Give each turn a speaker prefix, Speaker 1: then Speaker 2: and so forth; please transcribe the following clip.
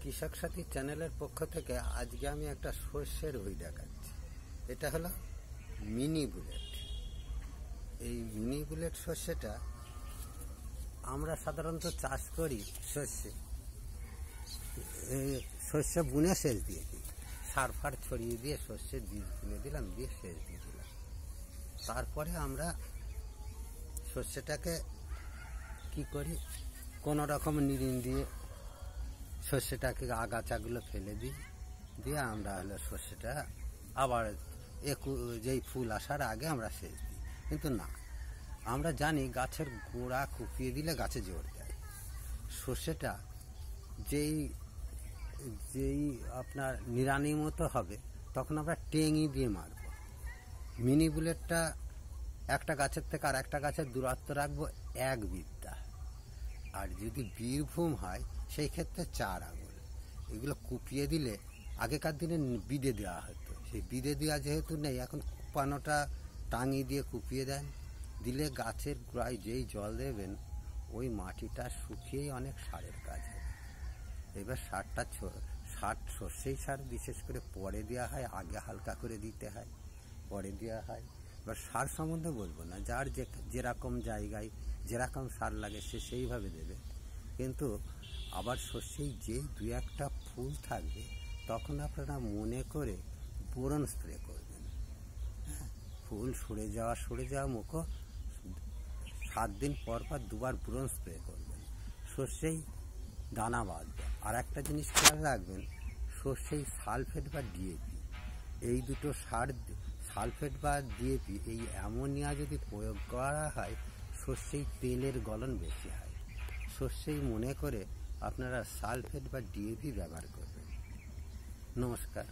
Speaker 1: কৃষক সাথী চ্যানেলের পক্ষ থেকে আজকে আমি একটা সর্ষের বই দেখাচ্ছি। এটা হলো মিনি বুলেট। এই মিনি বুলেট সর্ষেটা আমরা সাধারণত চাষ করি সর্ষে বুনে সেচ দিয়ে দিই, সার ফার ছড়িয়ে দিয়ে সর্ষের বীজ বুনে দিলাম, দিয়ে সেচ দিয়ে দিলাম। তারপরে আমরা সর্ষেটাকে কি করি, কোনো রকম নিড়িন দিয়ে সর্ষেটাকে আগাছাগুলো ফেলে দিই, দিয়ে আমরা হলো সর্ষেটা আবার যেই ফুল আসার আগে আমরা সেচ দিই। কিন্তু না, আমরা জানি গাছের গোড়া কুপিয়ে দিলে গাছে জোর দেয়। সর্ষেটা যেই আপনার নিড়ানির মতো হবে তখন আমরা টেঙি দিয়ে মারব। মিনি বুলেটটা একটা গাছের থেকে আর একটা গাছের দূরত্ব রাখবো 1 বিঘা। আর যদি বীরভূম হয় সেই ক্ষেত্রে 4 আঙুল। এগুলো কুপিয়ে দিলে আগেকার দিনে বিদে দেওয়া হতো, সেই বিদে দেওয়া যেহেতু নেই, এখন কুপানোটা টাঙিয়ে দিয়ে কুপিয়ে দেন, দিলে গাছের গোড়ায় যেই জল দেবেন ওই মাটিটা শুকিয়েই অনেক সারের কাজ হবে। এবার সারটা সর্ষেই সার বিশেষ করে পরে দেওয়া হয়, আগে হালকা করে দিতে হয়, পরে দেওয়া হয়। এবার সার সম্বন্ধে বলবো না, যার যেরকম জায়গায় যেরকম সার লাগে সে সেইভাবে দেবে। কিন্তু আবার সর্ষেই যে 2-1টা ফুল থাকবে তখন আপনারা মনে করে বোরন স্প্রে করবেন। ফুল সরে যাওয়া মুখো 7 দিন পর 2বার বোরন স্প্রে করবেন। সর্ষেই দানা বাঁধবে। আর একটা জিনিস খেয়াল রাখবেন, সর্ষেই সালফেট বা ডিএপি, এই দুটো সার, সালফেট বা ডিএপি, এই অ্যামোনিয়া যদি প্রয়োগ করা হয় সর্ষেই তেলের গলন বেশি হয়। সর্ষেই মনে করে আপনারা সালফেট বা ডিএপি ব্যবহার করবেন। নমস্কার।